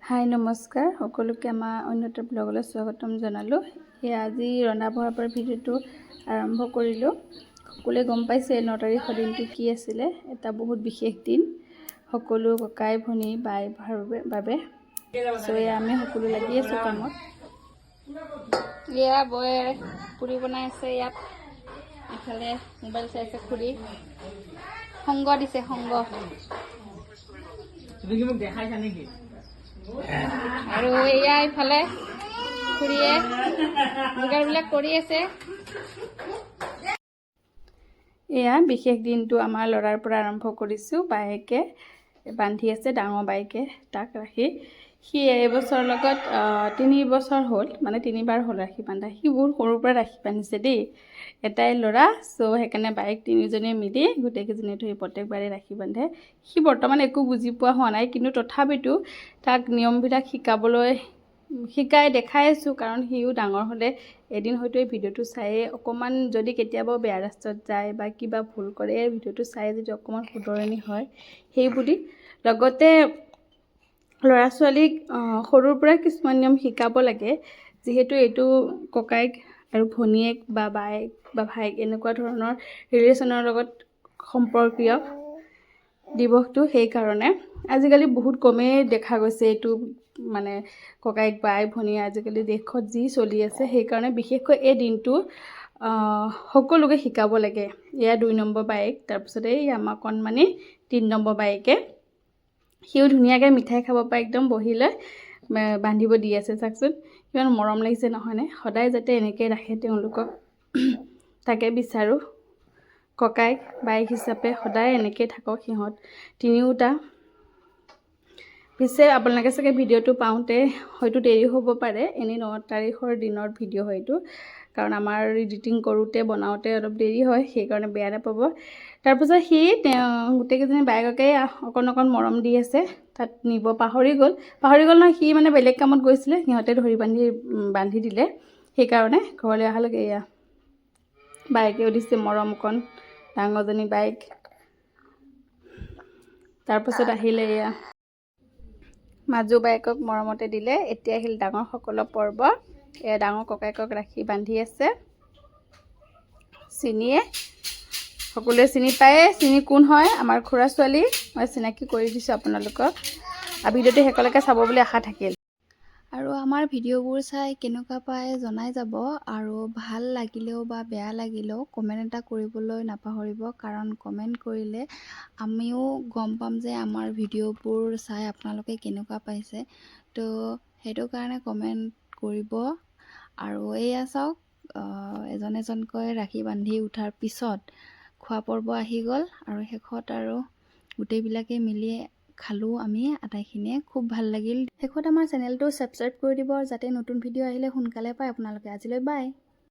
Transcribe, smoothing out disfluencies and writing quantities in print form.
হাই নমস্কাৰ সকলোকে আমাৰ অন্যটা ব্লগলৈ স্বাগতম জনালোঁ। আজি ৰন্ধা বঢ়াৰ পৰা ভিডিঅ'টো আৰম্ভ কৰিলোঁ। সকলোৱে গম পাইছে 9 তাৰিখৰ দিনটো কি আছিলে, এটা বহুত বিশেষ দিন সকলো ককাই ভনী বাই বাবে। আমি সকলো লাগি আছোঁ কামত। বয়ে পুৰি বনাই আছে ইয়াত, ইফালে মোবাইল চাই আছে খুৰী, সংগ দিছে সংগ। আৰু এয়া ইফালে খুৰীয়ে যোগাৰবিলাক কৰি আছে। এয়া বিশেষ দিনটো আমাৰ ল'ৰাৰ পৰা আৰম্ভ কৰিছোঁ। বায়েকে বান্ধি আছে, ডাঙৰ বায়েকে তাক ৰাখি। সি এবছৰৰ লগত 3 বছৰ হ'ল, মানে 3বাৰ হ'ল ৰাখি বান্ধা। সি বহুত সৰুৰ পৰা ৰাখি বান্ধিছে দেই, এটাই ল'ৰা। সেইকাৰণে বায়েক 3জনীয়ে মিলি গোটেইকেইজনীয়ে ধৰি প্ৰত্যেকবাৰে ৰাখি বান্ধে। সি বৰ্তমান একো বুজি পোৱা হোৱা নাই, কিন্তু তথাপিতো তাক নিয়মবিলাক শিকাই দেখাই আছোঁ, কাৰণ সিও ডাঙৰ হ'লে এদিন হয়তো এই ভিডিঅ'টো চায়ে অকণমান যদি কেতিয়াবা বেয়া ৰাস্তাত যায় বা কিবা ভুল কৰে, এই ভিডিঅ'টো চাই যদি অকণমান শুধৰণি হয় সেইবুলি। লগতে ল'ৰা ছোৱালীক সৰুৰ পৰা কিছুমান নিয়ম শিকাব লাগে, যিহেতু এইটো ককায়েক আৰু ভনীয়েক বা বায়েক বা ভাইক এনেকুৱা ধৰণৰ ৰিলেশ্যনৰ লগত সম্পৰ্কীয় দিৱসটো। সেইকাৰণে আজিকালি বহুত কমেই দেখা গৈছে এইটো, মানে ককায়েক বাই ভনী আজিকালি দেশত যি চলি আছে। সেইকাৰণে বিশেষকৈ এই দিনটো সকলোকে শিকাব লাগে। এয়া 2 নম্বৰ বায়েক, তাৰপিছতে এই আমাৰ কণমানি 3 নম্বৰ বায়েকে। সিও ধুনীয়াকৈ মিঠাই খাব পাৰে, একদম বহি লৈ বান্ধিব দি আছে। চাওকচোন কিমান মৰম লাগিছে নহয়নে? সদায় যাতে এনেকৈ ৰাখে তেওঁলোকক, তাকে বিচাৰোঁ। ককায়েক বায়েক হিচাপে সদায় এনেকৈ থাকক সিহঁত তিনিওটা। পিছে আপোনালোকে চাগে ভিডিঅ'টো পাওঁতে হয়তো দেৰি হ'ব পাৰে, এনেই 9 তাৰিখৰ দিনৰ ভিডিঅ' হয়তো, কাৰণ আমাৰ এডিটিং কৰোঁতে বনাওঁতে অলপ দেৰি হয়, সেইকাৰণে বেয়া নাপাব। তাৰপিছত সি গোটেইকেইজনী বায়েককে অকণ মৰম দি আছে। তাত নিব পাহৰি গ'ল নহয়, সি মানে বেলেগ কামত গৈছিলে, সিহঁতে ধৰি বান্ধি দিলে। সেইকাৰণে ঘৰলৈ অহালৈকে এয়া বায়েকেও দিছে মৰম অকণ, ডাঙৰজনী বায়েক। তাৰপাছত আহিলে এয়া মাজু বায়েকক মৰমতে দিলে। এতিয়া আহিল ডাঙৰসকলৰ পৰ্ব। এয়া ডাঙৰ ককায়েকক ৰাখি বান্ধি আছে। চিনিয়ে সকলোৱে চিনি পায়ে, চিনি কোন হয়, আমাৰ খুৰা ছোৱালী। মই চিনাকি কৰি দিছোঁ আপোনালোকক। ভিডিঅ'টো শেষলৈকে চাব বুলি আশা থাকিল। আৰু আমাৰ ভিডিঅ'বোৰ চাই কেনেকুৱা পায় জনাই যাব, আৰু ভাল লাগিলেও বা বেয়া লাগিলেও কমেণ্ট এটা কৰিবলৈ নাপাহৰিব, কাৰণ কমেণ্ট কৰিলে আমিও গম পাম যে আমাৰ ভিডিঅ'বোৰ চাই আপোনালোকে কেনেকুৱা পাইছে। তো সেইটো কাৰণে কমেণ্ট কৰিব। আৰু এয়া চাওক, এজন এজনকৈ ৰাখি বান্ধি উঠাৰ পিছত খোৱা পৰ্ব আহি গ'ল, আৰু শেষত আৰু গোটেইবিলাকে মিলি খালোঁ আমি আটাইখিনিয়ে। খুব ভাল লাগিল। শেষত আমাৰ চেনেলটো ছাবস্ক্ৰাইব কৰি দিব, যাতে নতুন ভিডিঅ' আহিলে সোনকালে পায় আপোনালোকে। আজিলৈ বাই।